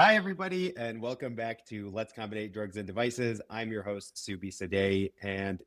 Hi, everybody, and welcome back to Let's Combinate Drugs and Devices. I'm your host, Subhi Saadeh, and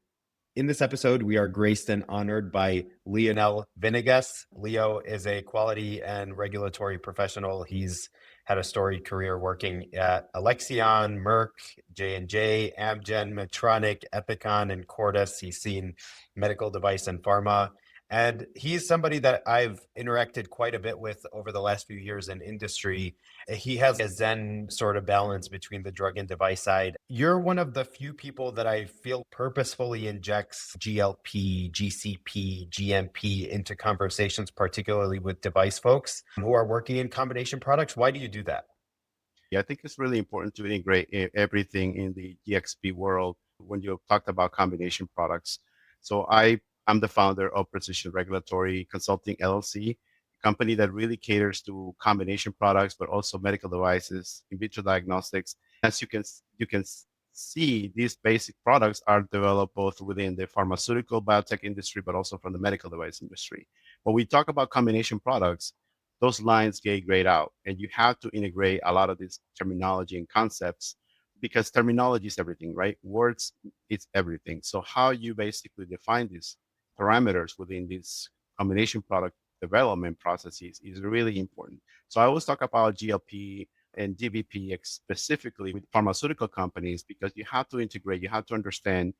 in this episode, we are graced and honored by Leonel Venegas. Leo is a quality and regulatory professional. He's had a storied career working at Alexion, Merck, J&J, Amgen, Medtronic, Ethicon, and Cordis. He's seen medical device and pharma. And he's somebody that I've interacted quite a bit with over the last few years in industry. He has a Zen sort of balance between the drug and device side. You're one of the few people that I feel purposefully injects GLP, GCP, GMP into conversations, particularly with device folks who are working in combination products. Why do you do that? Yeah, I think it's really important to integrate everything in the GXP world when you talked about combination products. So I'm the founder of Precision Regulatory Consulting LLC, a company that really caters to combination products, but also medical devices, in vitro diagnostics. As you can see, these basic products are developed both within the pharmaceutical biotech industry, but also from the medical device industry. When we talk about combination products, those lines get grayed out, and you have to integrate a lot of this terminology and concepts because terminology is everything, right? Words, it's everything. So how you basically define these parameters within these combination product development processes is really important. So I always talk about GLP and GBP specifically with pharmaceutical companies because you have to integrate, you have to understand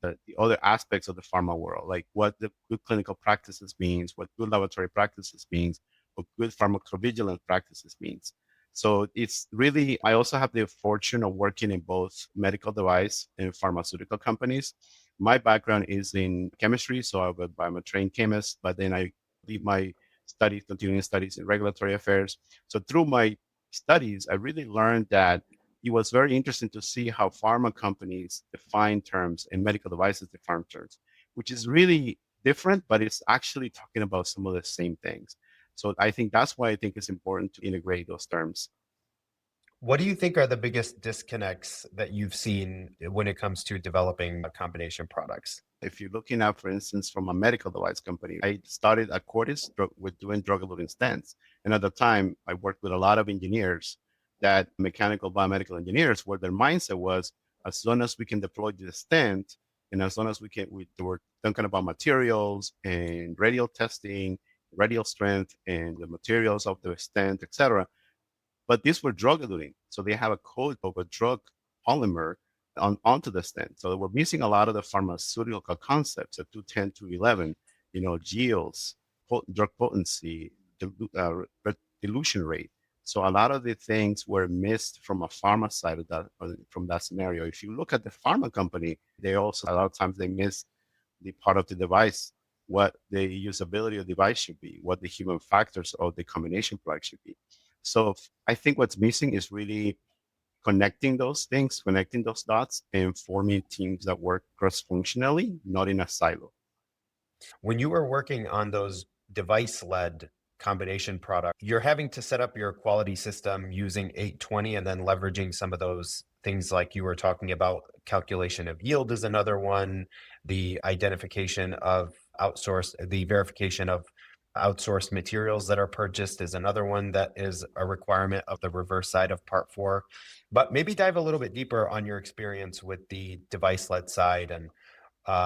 the other aspects of the pharma world, like what the good clinical practices means, what good laboratory practices means, what good pharmacovigilance practices means. So it's really, I also have the fortune of working in both medical device and pharmaceutical companies. My background is in chemistry, so I'm a trained chemist, but then I did my studies, continuing studies in regulatory affairs. So through my studies, I really learned that it was very interesting to see how pharma companies define terms and medical devices define terms, which is really different, but it's actually talking about some of the same things. So I think that's why I think it's important to integrate those terms. What do you think are the biggest disconnects that you've seen when it comes to developing combination products? If you're looking at, for instance, from a medical device company, I started at Cordis with doing drug-eluting stents. And at the time, I worked with a lot of engineers that mechanical biomedical engineers, where their mindset was, as long as we can deploy the stent, and as long as we were thinking about materials and radial testing, radial strength, and the materials of the stent, etc. But these were drug eluting. So they have a code of a drug polymer onto the stent. So we're missing a lot of the pharmaceutical concepts at 210, 211, GEOs, drug potency, dilution rate. So a lot of the things were missed from a pharma side of that, from that scenario. If you look at the pharma company, they also, a lot of times they miss the part of the device, what the usability of the device should be, what the human factors of the combination product should be. So I think what's missing is really connecting those things, connecting those dots, and forming teams that work cross-functionally, not in a silo. When you were working on those device-led combination products, you're having to set up your quality system using 820 and then leveraging some of those things like you were talking about. Calculation of yield is another one. The identification of the verification of outsourced materials that are purchased is another one that is a requirement of the reverse side of part four. But maybe dive a little bit deeper on your experience with the device-led side and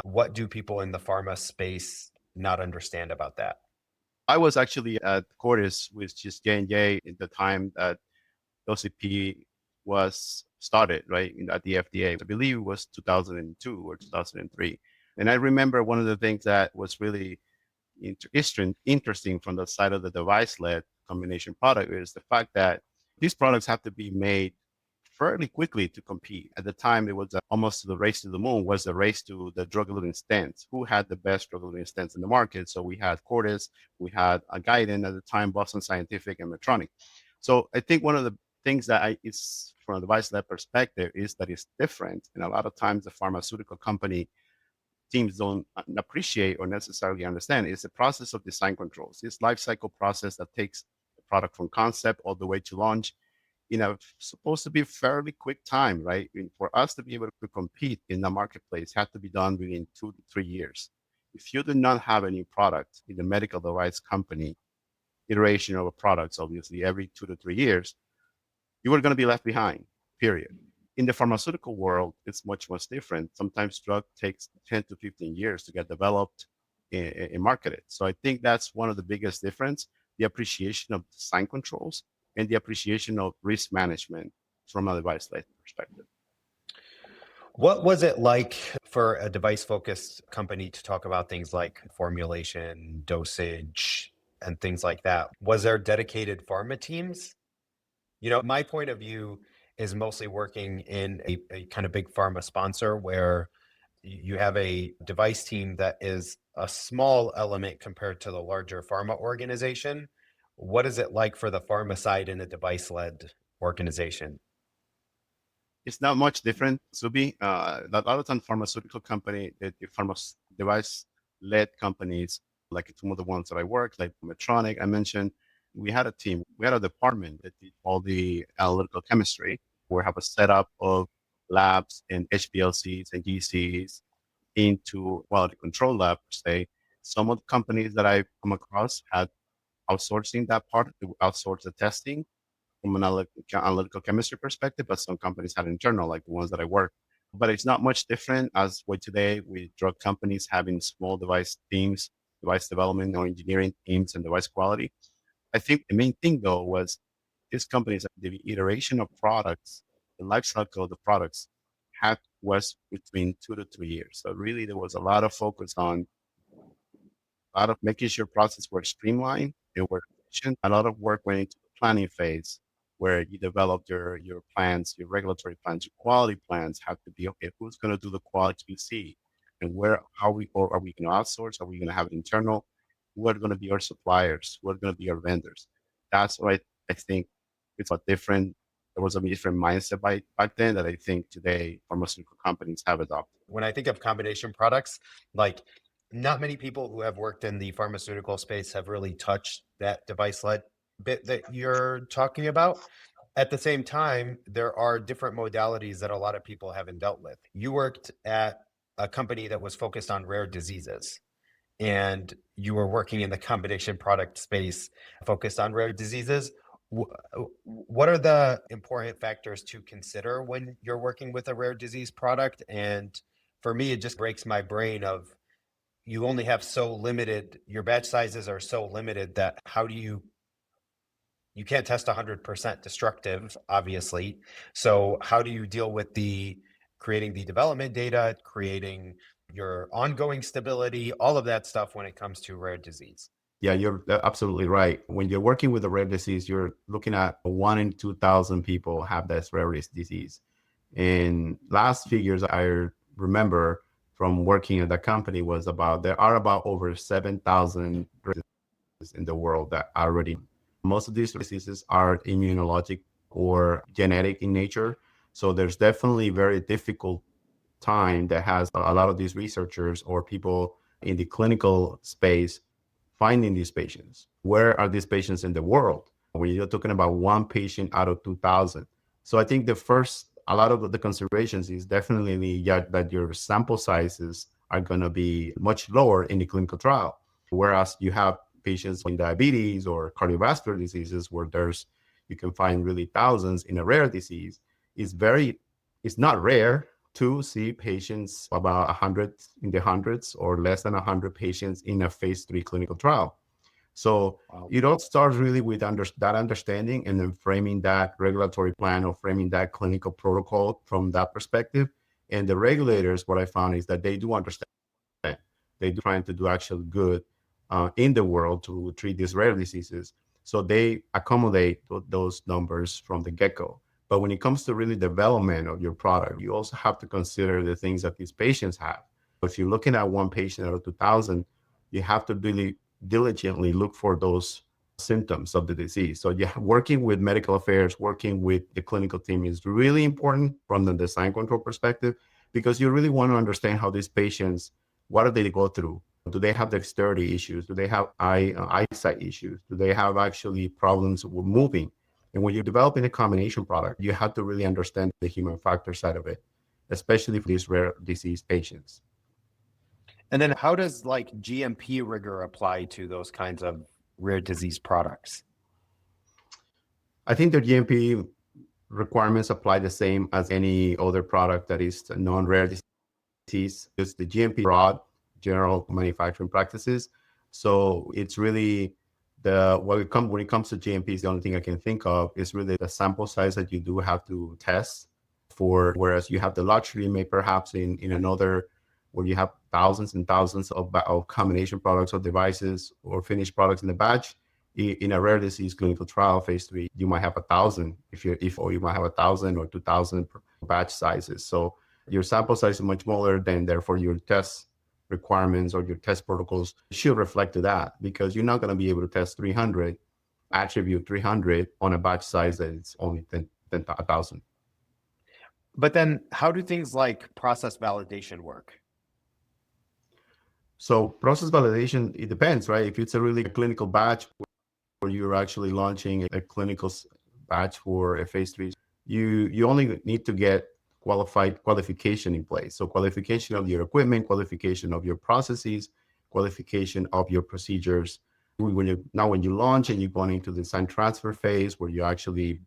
what do people in the pharma space not understand about that? I was actually at Cordis, which is J&J, at the time that OCP was started, right, at the FDA. I believe it was 2002 or 2003. And I remember one of the things that was really interesting from the side of the device-led combination product is the fact that these products have to be made fairly quickly to compete. At the time, it was almost the race to the moon was the race to the drug-eluting stents. Who had the best drug-eluting stents in the market? So we had Cordis, we had a Guidant at the time, Boston Scientific, and Medtronic. So I think one of the things that is from a device-led perspective is that it's different. And a lot of times the pharmaceutical company teams don't appreciate or necessarily understand is the process of design controls. This life cycle process that takes the product from concept all the way to launch, supposed to be fairly quick time, right? And for us to be able to compete in the marketplace had to be done within 2 to 3 years. If you do not have a new product in the medical device company, iteration of a products, obviously every 2 to 3 years, you were going to be left behind, period. In the pharmaceutical world, it's much, much different. Sometimes drug takes 10 to 15 years to get developed and marketed. So I think that's one of the biggest difference, the appreciation of design controls and the appreciation of risk management from a device-led perspective. What was it like for a device-focused company to talk about things like formulation, dosage, and things like that? Was there dedicated pharma teams? My point of view is mostly working in a kind of big pharma sponsor where you have a device team that is a small element compared to the larger pharma organization. What is it like for the pharma side in a device-led organization? It's not much different, Subi. A lot of time pharmaceutical company, the pharma device-led companies, like some of the ones that I worked, like Medtronic, I mentioned, we had a team, we had a department that did all the analytical chemistry. We have a setup of labs and HPLCs and GCs into quality control lab, per se. Some of the companies that I've come across had outsourcing that part to outsource the testing from an analytical chemistry perspective, but some companies had internal, like the ones that I work. But it's not much different as with today with drug companies having small device teams, device development or engineering teams and device quality. I think the main thing though was these companies, the iteration of products, the life cycle of the products was between 2 to 3 years. So really there was a lot of focus on a lot of making sure processes were streamlined and were efficient. A lot of work went into the planning phase where you developed your plans, your regulatory plans, your quality plans have to be okay. Who's going to do the quality QC, and or are we going to outsource? Are we going to have it internal? Who are going to be our suppliers? Who are going to be our vendors? That's what I think it's a different. There was a different mindset back then that I think today pharmaceutical companies have adopted. When I think of combination products, like not many people who have worked in the pharmaceutical space have really touched that device-led bit that you're talking about. At the same time, there are different modalities that a lot of people haven't dealt with. You worked at a company that was focused on rare diseases, and you were working in the combination product space focused on rare diseases. What are the important factors to consider when you're working with a rare disease product? And for me, it just breaks my brain of you only have so limited, your batch sizes are so limited that how do you can't test 100% destructive, obviously. So how do you deal with the creating the development data, creating your ongoing stability, all of that stuff when it comes to rare disease? Yeah, you're absolutely right. When you're working with a rare disease, you're looking at 1 in 2,000 people have this rare disease. And last figures I remember from working at that company was there are about over 7,000 in the world that are already. Most of these diseases are immunologic or genetic in nature. So there's definitely very difficult time that has a lot of these researchers or people in the clinical space finding these patients. Where are these patients in the world? When you're talking about one patient out of 2,000. So I think a lot of the considerations is definitely that your sample sizes are going to be much lower in the clinical trial. Whereas you have patients in diabetes or cardiovascular diseases where you can find really thousands in a rare disease. It's not rare to see patients about 100 in the hundreds or less than 100 patients in a phase 3 clinical trial. So it all starts really with that understanding and then framing that regulatory plan or framing that clinical protocol from that perspective. And the regulators, what I found is that they do understand. They do trying to do actual good in the world to treat these rare diseases. So they accommodate those numbers from the get-go. But when it comes to really development of your product, you also have to consider the things that these patients have. If you're looking at one patient out of 2,000, you have to really diligently look for those symptoms of the disease. So working with medical affairs, working with the clinical team is really important from the design control perspective, because you really want to understand how these patients, what do they go through? Do they have dexterity issues? Do they have eyesight issues? Do they have actually problems with moving? And when you're developing a combination product, you have to really understand the human factor side of it, especially for these rare disease patients. And then how does like GMP rigor apply to those kinds of rare disease products? I think the GMP requirements apply the same as any other product that is non-rare disease. It's the GMP broad, general manufacturing practices. So it's really when it comes to GMPs, the only thing I can think of is really the sample size that you do have to test for, whereas you have the luxury, may perhaps in another where you have thousands and thousands of combination products or devices or finished products in the batch. In a rare disease clinical trial, phase 3, you might have 1,000 or you might have 1,000 or 2,000 batch sizes. So your sample size is much smaller, then therefore your test requirements or your test protocols should reflect to that, because you're not going to be able to test 300, attribute 300 on a batch size that it's only 1,000. But then how do things like process validation work? So process validation, it depends, right? If it's a really clinical batch where you're actually launching a clinical batch for a phase 3, you only need to get qualification in place. So qualification of your equipment, qualification of your processes, qualification of your procedures. When you launch and you're going into the design transfer phase where you actually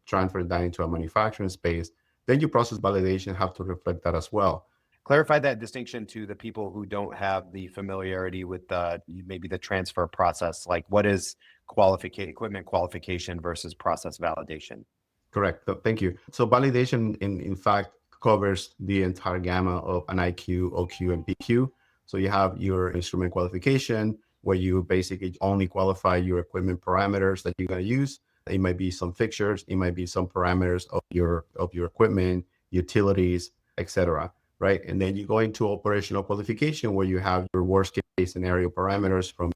transfer that into a manufacturing space, then your process validation have to reflect that as well. Clarify that distinction to the people who don't have the familiarity with maybe the transfer process. Like, what is equipment qualification versus process validation? Correct. Thank you. So validation, in fact, covers the entire gamma of an IQ, OQ, and PQ. So you have your instrument qualification, where you basically only qualify your equipment parameters that you're going to use. It might be some fixtures, it might be some parameters of your equipment, utilities, etc. Right? And then you go into operational qualification, where you have your worst case scenario parameters from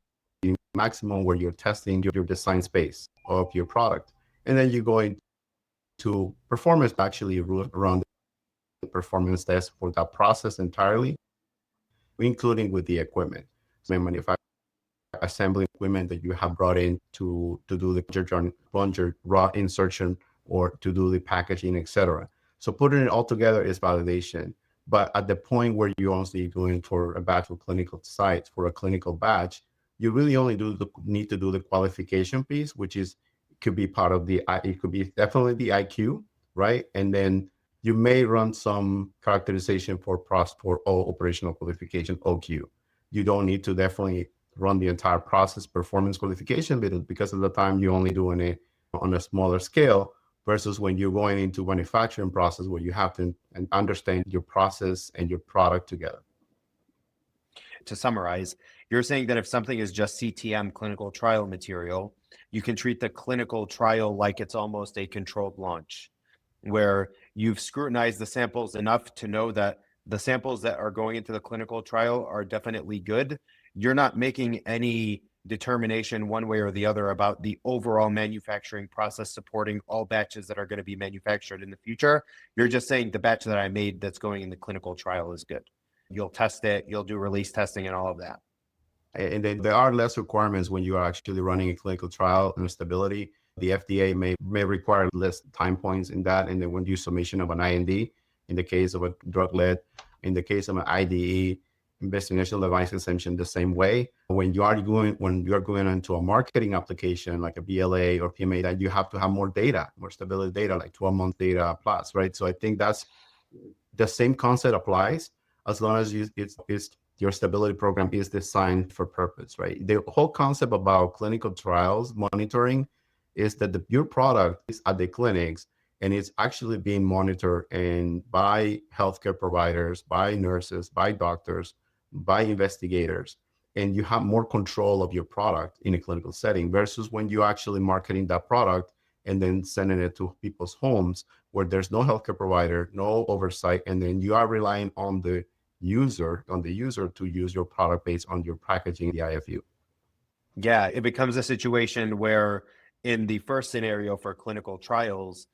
maximum, where you're testing your design space of your product. And then you go into performance, actually run the performance test for that process entirely, including with the equipment. So manufacturing assembly equipment that you have brought in to do the plunger raw insertion or to do the packaging, etc. So putting it all together is validation. But at the point where you're only doing for a batch of clinical sites, for a clinical batch, you really only need to do the qualification piece, which could be part of it could be definitely the IQ, right? And then you may run some characterization for all operational qualification, OQ. You don't need to definitely run the entire process performance qualification, because of the time you're only doing it on a smaller scale, versus when you're going into manufacturing process where you have to understand your process and your product together. To summarize, you're saying that if something is just CTM, clinical trial material, you can treat the clinical trial like it's almost a controlled launch, where you've scrutinized the samples enough to know that the samples that are going into the clinical trial are definitely good. You're not making any determination one way or the other about the overall manufacturing process supporting all batches that are going to be manufactured in the future. You're just saying the batch that I made that's going in the clinical trial is good. You'll test it, you'll do release testing and all of that. And then there are less requirements when you are actually running a clinical trial and stability. The FDA may require less time points in that. And then when you submission of an IND, in the case of a drug lead, in the case of an IDE, investigational device exemption, the same way. When you are going into a marketing application like a BLA or PMA, that you have to have more data, more stability data, like 12-month data plus, right? So I think that's the same concept applies as long as your stability program is designed for purpose, right? The whole concept about clinical trials monitoring is that your product is at the clinics and it's actually being monitored by healthcare providers, by nurses, by doctors, by investigators, and you have more control of your product in a clinical setting versus when you're actually marketing that product and then sending it to people's homes where there's no healthcare provider, no oversight, and then you are relying on the user to use your product based on your packaging, the IFU. Yeah, it becomes a situation where in the first scenario for clinical trials,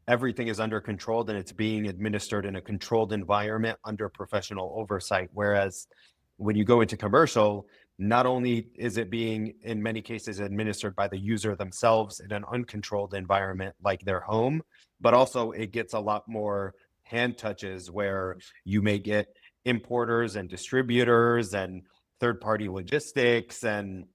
everything is under control and it's being administered in a controlled environment under professional oversight. Whereas when you go into commercial, not only is it being, in many cases, administered by the user themselves in an uncontrolled environment like their home, but also it gets a lot more hand touches where you may get importers and distributors and third-party logistics and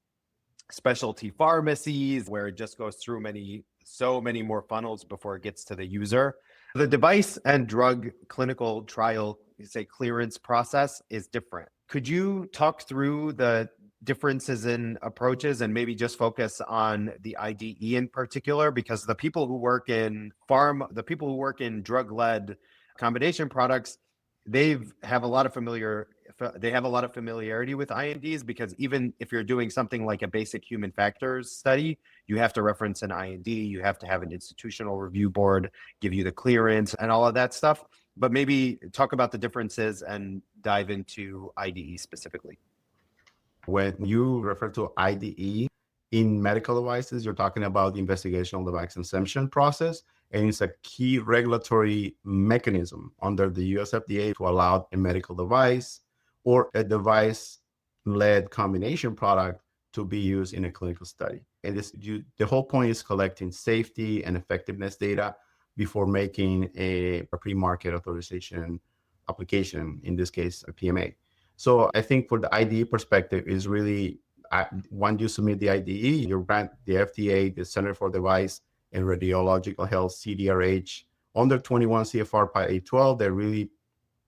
specialty pharmacies, where it just goes through many so many more funnels before it gets to the user. The device and drug clinical trial, say, clearance process is different. Could you talk through the differences in approaches and maybe just focus on the IDE in particular? Because the people who work in pharma, the people who work in drug-led combination products, they have a lot of familiarity with INDs, because even if you're doing something like a basic human factors study, you have to reference an IND, you have to have an institutional review board give you the clearance and all of that stuff. But maybe talk about the differences and dive into IDE specifically. When you refer to IDE in medical devices, you're talking about the investigational device exemption process, and it's a key regulatory mechanism under the US FDA to allow a medical device or a device-led combination product to be used in a clinical study. And the whole point is collecting safety and effectiveness data before making a pre-market authorization application, in this case, a PMA. So I think for the IDE perspective is really, when you submit the IDE, you grant the FDA, the Center for Device and Radiological Health, CDRH, under 21 CFR Part 812, that really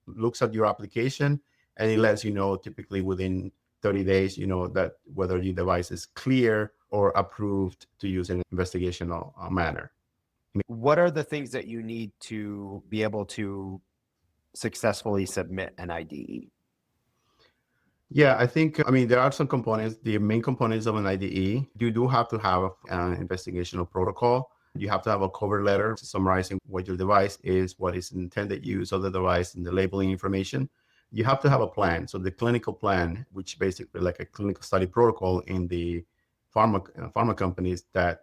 looks at your application and it lets you know, typically within 30 days, that whether your device is clear or approved to use in an investigational manner. What are the things that you need to be able to successfully submit an IDE? Yeah, there are some components. The main components of an IDE, you do have to have an investigational protocol. You have to have a cover letter summarizing what your device is, what is intended use of the device, and the labeling information. You have to have a plan. So the clinical plan, which basically like a clinical study protocol in the pharma companies, that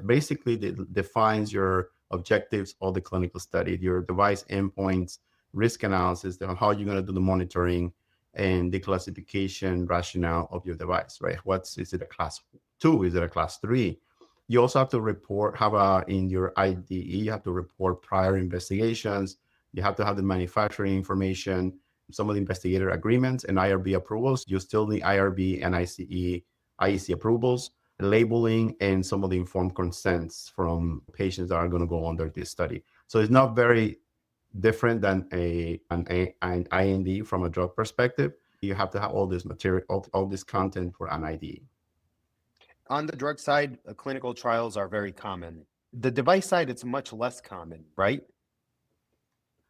basically defines your objectives of the clinical study, your device endpoints, risk analysis, how you're going to do the monitoring, and the classification rationale of your device, right? Is it a class 2? Is it a class 3? You also have to in your IDE, you have to report prior investigations. You have to have the manufacturing information, some of the investigator agreements and IRB approvals. You still need IRB and IEC approvals, labeling, and some of the informed consents from patients that are going to go under this study. So it's not very different than an IND from a drug perspective. You have to have all this material, all this content for an IDE. On the drug side, clinical trials are very common. The device side, it's much less common, right?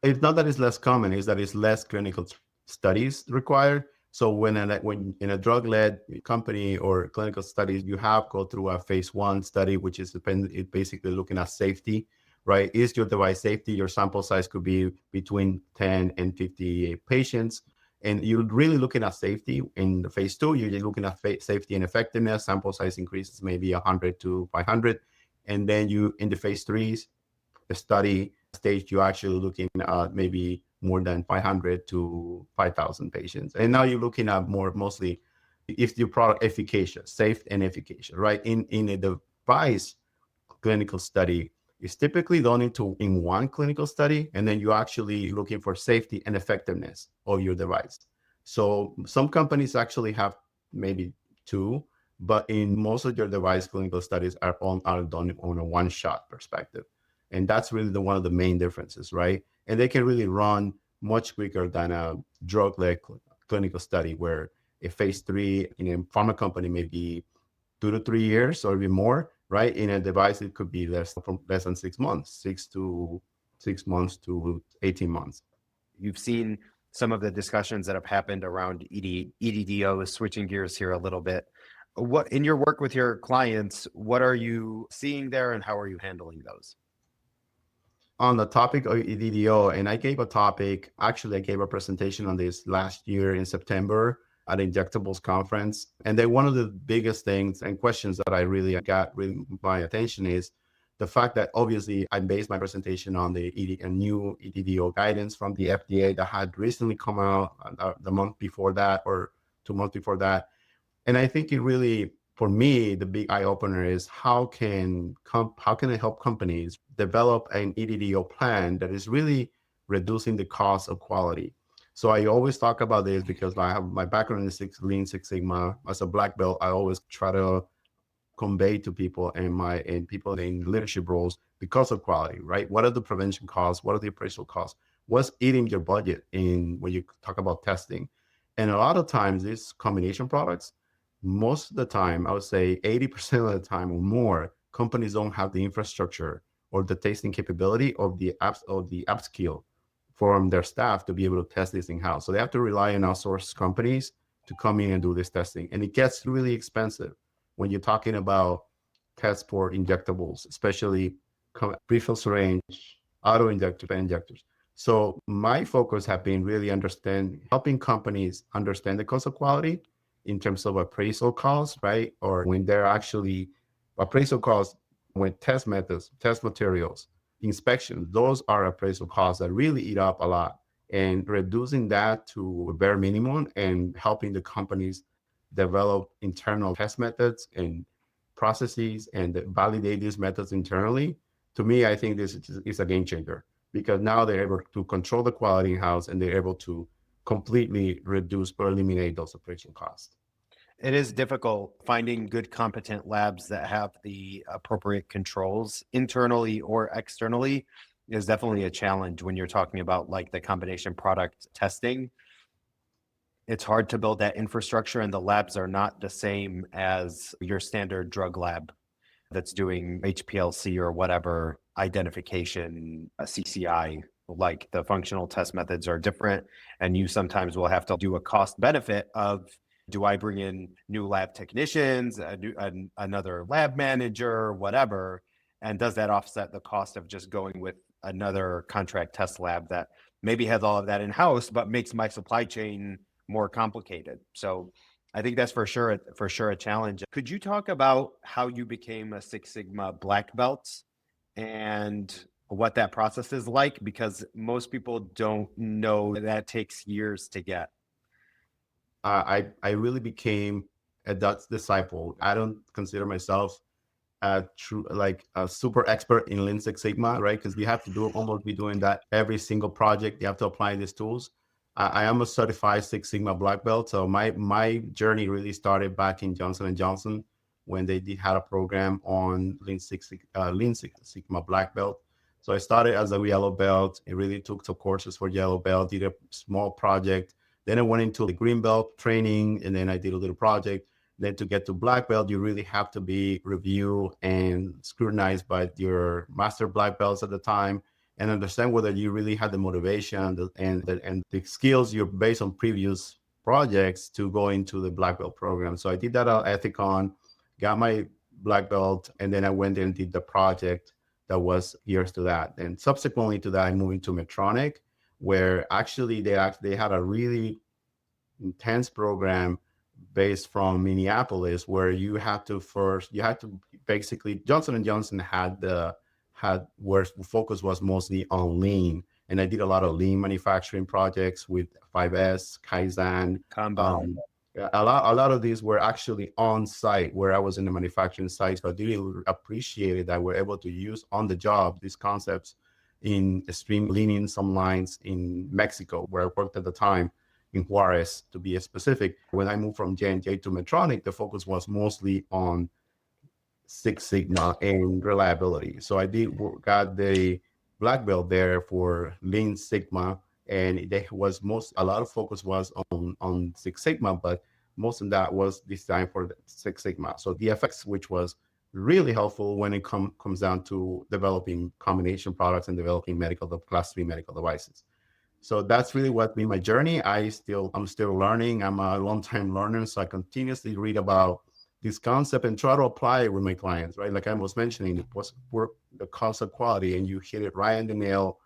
It's not that it's less common, it's that it's less clinical studies required. So when in a drug-led company or clinical studies, you have go through a phase 1 study, which is basically looking at safety, right? Is your device safety? Your sample size could be between 10 and 50 patients. And you're really looking at safety. In the phase 2, you're looking at safety and effectiveness. Sample size increases maybe 100 to 500. And then in the phase 3s, the study stage, you're actually looking at maybe more than 500 to 5,000 patients. And now you're looking at mostly if your product efficacious, safe and efficacious, right? In a device clinical study, it's typically done in one clinical study, and then you're actually looking for safety and effectiveness of your device. So some companies actually have maybe 2, but in most of your device clinical studies are done on a one-shot perspective. And that's really one of the main differences, right? And they can really run much quicker than a drug-led clinical study, where a phase 3 in a pharma company may be 2 to 3 years or even more, right? In a device, it could be less than 6 months, 6 months to 18 months. You've seen some of the discussions that have happened around EDDO, switching gears here a little bit. What, in your work with your clients, what are you seeing there and how are you handling those? On the topic of EDDO, and I gave a presentation on this last year in September at Injectables Conference. And then one of the biggest things and questions that I really got my attention is the fact that obviously I based my presentation on the new EDDO guidance from the FDA that had recently come out the month before that or 2 months before that. And I think it really, for me, the big eye opener is how can I help companies develop an EDDO plan that is really reducing the cost of quality. So I always talk about this because I have my background in Lean Six Sigma. As a black belt, I always try to convey to people and people in leadership roles because of quality, right? What are the prevention costs? What are the appraisal costs? What's eating your budget in when you talk about testing? And a lot of times these combination products, most of the time, I would say 80% of the time or more, companies don't have the infrastructure or the testing capability of the apps or the upskill from their staff to be able to test this in-house. So they have to rely on outsourced companies to come in and do this testing. And it gets really expensive when you're talking about tests for injectables, especially prefill syringe, auto injector, pen injectors. So my focus have been really helping companies understand the cost of quality in terms of appraisal costs, right? Or when they're actually appraisal costs, when test methods, test materials, inspections, those are appraisal costs that really eat up a lot. And reducing that to a bare minimum and helping the companies develop internal test methods and processes and validate these methods internally, to me, I think this is a game changer because now they're able to control the quality in-house and they're able to completely reduce or eliminate those appraisal costs. It is difficult finding good, competent labs that have the appropriate controls internally or externally is definitely a challenge when you're talking about like the combination product testing. It's hard to build that infrastructure, and the labs are not the same as your standard drug lab that's doing HPLC or whatever identification, CCI. Like the functional test methods are different, and you sometimes will have to do a cost benefit of, do I bring in new lab technicians, another lab manager, whatever? And does that offset the cost of just going with another contract test lab that maybe has all of that in-house, but makes my supply chain more complicated? So I think that's for sure a challenge. Could you talk about how you became a Six Sigma black belt and what that process is like? Because most people don't know that takes years to get. I really became a Dutch disciple. I don't consider myself a true like a super expert in Lean Six Sigma, right? Because you have to almost be doing that every single project. You have to apply these tools. I am a certified Six Sigma black belt. So my journey really started back in Johnson and Johnson when they had a program on Lean Six Sigma black belt. So I started as a yellow belt. It really took some courses for yellow belt, did a small project. Then I went into the green belt training, and then I did a little project. Then to get to black belt, you really have to be reviewed and scrutinized by your master black belts at the time and understand whether you really had the motivation and the skills you're based on previous projects to go into the black belt program. So I did that at Ethicon, got my black belt, and then I went and did the project that was years to that. And subsequently to that, I moved into Medtronic, where actually they had a really intense program based from Minneapolis, where you had to basically Johnson and Johnson had where focus was mostly on lean, and I did a lot of lean manufacturing projects with 5S, Kaizen, Kanban. a lot of these were actually on site where I was in the manufacturing site. So I really appreciated that we're able to use on the job these concepts in stream leaning some lines in Mexico, where I worked at the time in Juarez, to be specific. When I moved from J&J to Medtronic, the focus was mostly on Six Sigma and reliability. So I got the black belt there for Lean Sigma, and a lot of focus was on Six Sigma, but most of that was designed for the Six Sigma. So DFX, which was really helpful when it comes down to developing combination products and developing class 3 medical devices. So that's really what been my journey. I'm still learning. I'm a long time learner, so I continuously read about this concept and try to apply it with my clients, right? Like I was mentioning, the concept quality, and you hit it right on the nail.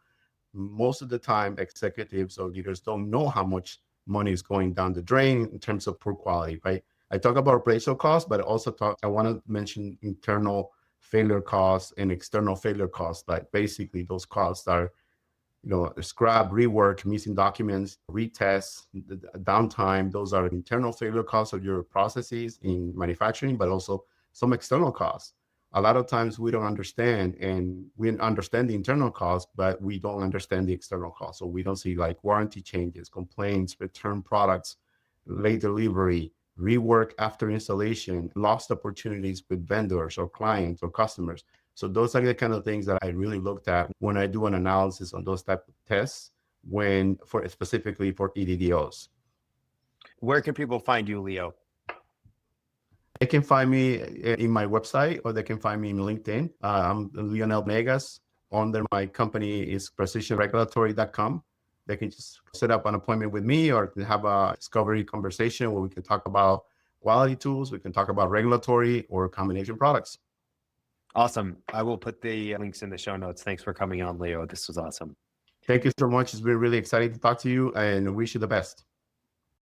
Most of the time, executives or leaders don't know how much money is going down the drain in terms of poor quality, right? I talk about appraisal costs, but I want to mention internal failure costs and external failure costs. Like basically those costs are, scrap, rework, missing documents, retests, the downtime. Those are internal failure costs of your processes in manufacturing, but also some external costs. A lot of times we don't understand, and we understand the internal costs, but we don't understand the external costs. So we don't see like warranty changes, complaints, return products, late delivery, rework after installation, lost opportunities with vendors or clients or customers. So those are the kind of things that I really looked at when I do an analysis on those type of tests when for specifically for EDDOs. Where can people find you, Leo? They can find me in my website or they can find me in LinkedIn. I'm Leonel Venegas. Under my company is precisionregulatory.com. They can just set up an appointment with me or have a discovery conversation where we can talk about quality tools, we can talk about regulatory or combination products. Awesome. I will put the links in the show notes. Thanks for coming on, Leo. This was awesome. Thank you so much. It's been really exciting to talk to you and wish you the best.